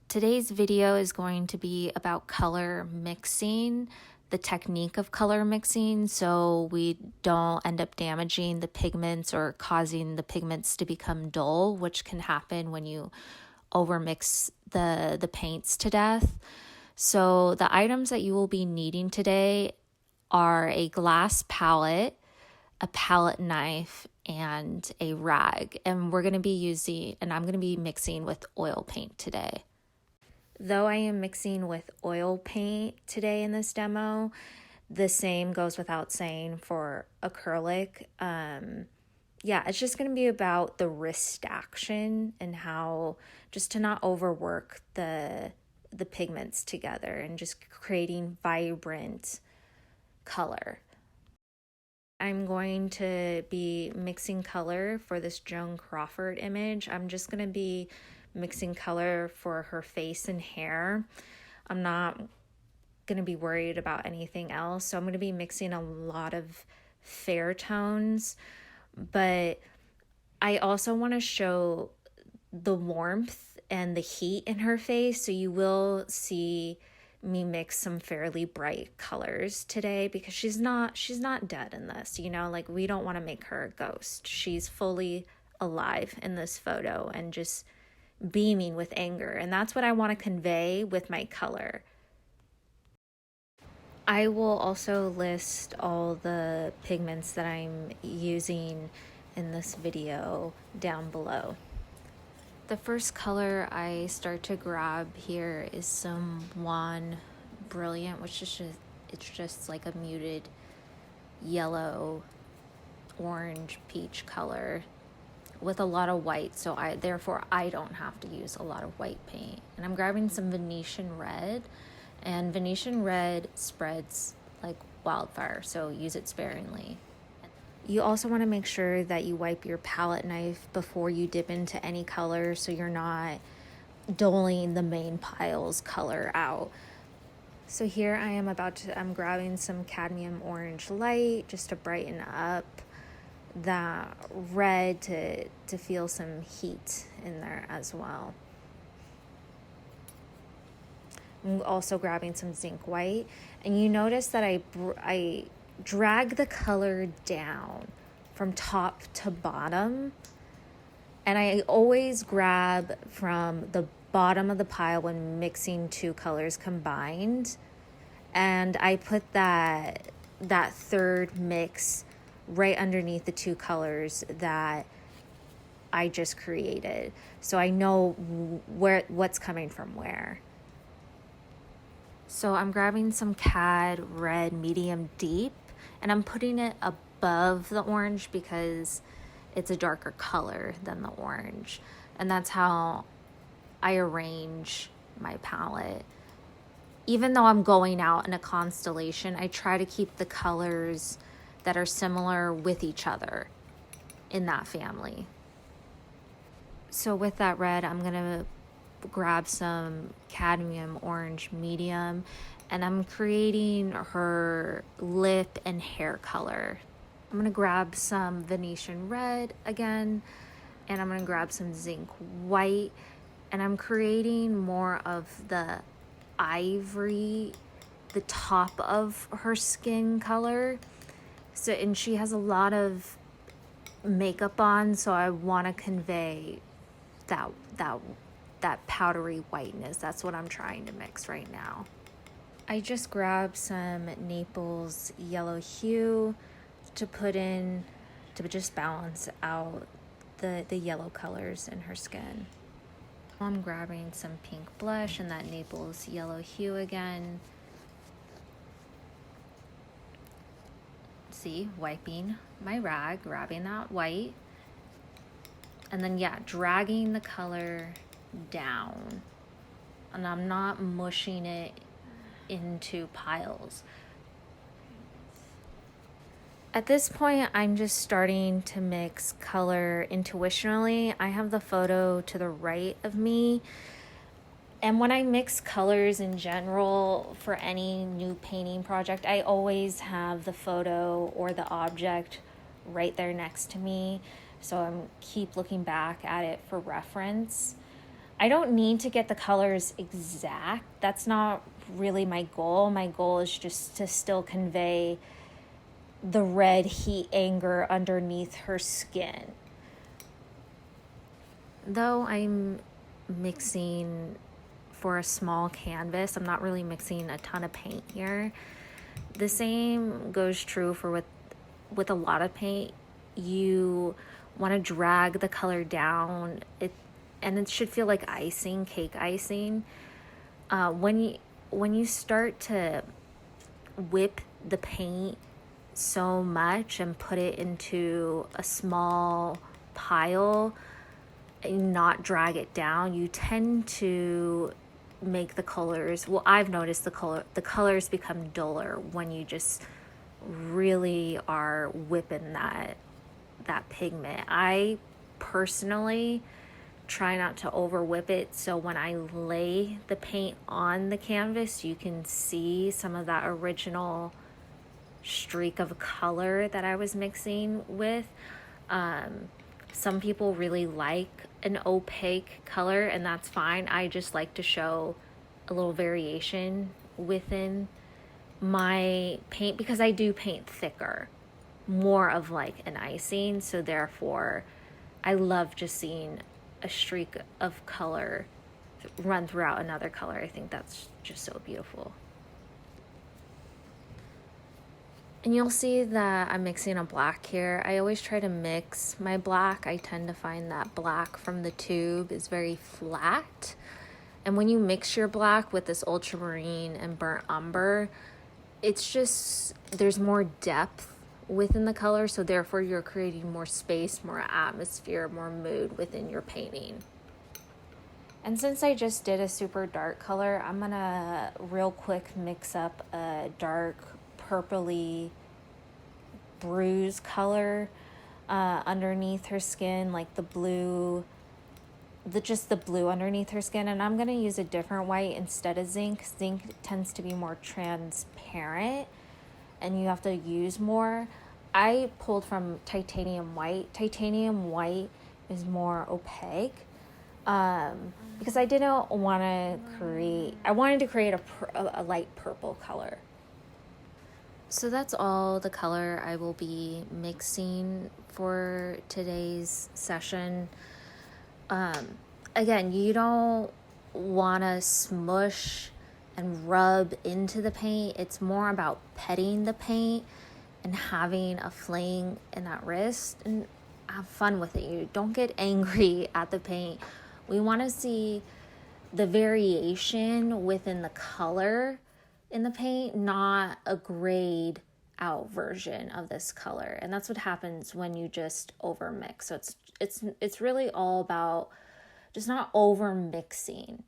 Today's video is going to be about color mixing, the technique of color mixing, so we don't end up damaging the pigments or causing the pigments to become dull, which can happen when you overmix the paints to death. So the items that you will be needing today are a glass palette, a palette knife, and a rag. And I'm going to be mixing with oil paint today. Though I am mixing with oil paint today in this demo, the same goes without saying for acrylic. It's just going to be about the wrist action and how just to not overwork the pigments together and just creating vibrant color. I'm going to be mixing color for this Joan Crawford image. I'm just going to be mixing color for her face and hair. I'm not going to be worried about anything else. So I'm going to be mixing a lot of fair tones, but I also want to show the warmth and the heat in her face. So you will see me mix some fairly bright colors today because she's not dead in this, like we don't want to make her a ghost. She's fully alive in this photo and just beaming with anger, and that's what I want to convey with my color. I will also list all the pigments that I'm using in this video down below. The first color I start to grab here is some Wan Brilliant, which is it's just like a muted yellow, orange, peach color with a lot of white, so therefore I don't have to use a lot of white paint. And I'm grabbing some Venetian red, and Venetian red spreads like wildfire, so use it sparingly. You also want to make sure that you wipe your palette knife before you dip into any color so you're not doling the main pile's color out. So here I'm grabbing some cadmium orange light just to brighten up that red to feel some heat in there as well. I'm also grabbing some zinc white, and you notice that I drag the color down from top to bottom, and I always grab from the bottom of the pile when mixing two colors combined, and I put that third mix right underneath the two colors that I just created, so I know what's coming from where. So I'm grabbing some Cad Red Medium Deep, and I'm putting it above the orange because it's a darker color than the orange, and that's how I arrange my palette. Even though I'm going out in a constellation, I try to keep the colors that are similar with each other in that family. So with that red, I'm gonna grab some cadmium orange medium, and I'm creating her lip and hair color. I'm gonna grab some Venetian red again, and I'm gonna grab some zinc white, and I'm creating more of the ivory, the top of her skin color. So, and she has a lot of makeup on, so I want to convey that powdery whiteness. That's what I'm trying to mix right now. I just grabbed some Naples yellow hue to put in to just balance out the yellow colors in her skin. I'm grabbing some pink blush and that Naples yellow hue again. See, wiping my rag, grabbing that white, and then dragging the color down, and I'm not mushing it into piles. At this point, I'm just starting to mix color intuitionally. I have the photo to the right of me, and when I mix colors in general for any new painting project, I always have the photo or the object right there next to me, so I keep looking back at it for reference. I don't need to get the colors exact. That's not really my goal. My goal is just to still convey the red heat anger underneath her skin. Though I'm mixing for a small canvas, I'm not really mixing a ton of paint here. The same goes true for with a lot of paint. You want to drag the color down, and it should feel like icing, cake icing. When you start to whip the paint so much and put it into a small pile and not drag it down, you tend to make the colors, well, I've noticed the colors become duller when you just really are whipping that pigment. I personally try not to over whip it, so when I lay the paint on the canvas, you can see some of that original streak of color that I was mixing with. Some people really like an opaque color, and that's fine. I just like to show a little variation within my paint because I do paint thicker, more of like an icing, so therefore I love just seeing a streak of color run throughout another color. I think that's just so beautiful. And you'll see that I'm mixing a black here. I always try to mix my black. I tend to find that black from the tube is very flat. And when you mix your black with this ultramarine and burnt umber, it's just, there's more depth within the color, so therefore you're creating more space, more atmosphere, more mood within your painting. And since I just did a super dark color, I'm gonna real quick mix up a dark purpley bruise color underneath her skin, like the blue, just the blue underneath her skin. And I'm gonna use a different white instead of zinc. Zinc tends to be more transparent and you have to use more. I pulled from titanium white. Titanium white is more opaque because I didn't want to create, I wanted to create a light purple color. So that's all the color I will be mixing for today's session. Again, you don't want to smush and rub into the paint. It's more about petting the paint and having a fling in that wrist and have fun with it. You don't get angry at the paint. We want to see the variation within the color in the paint, not a grayed out version of this color. And that's what happens when you just over mix. So it's really all about just not over mixing.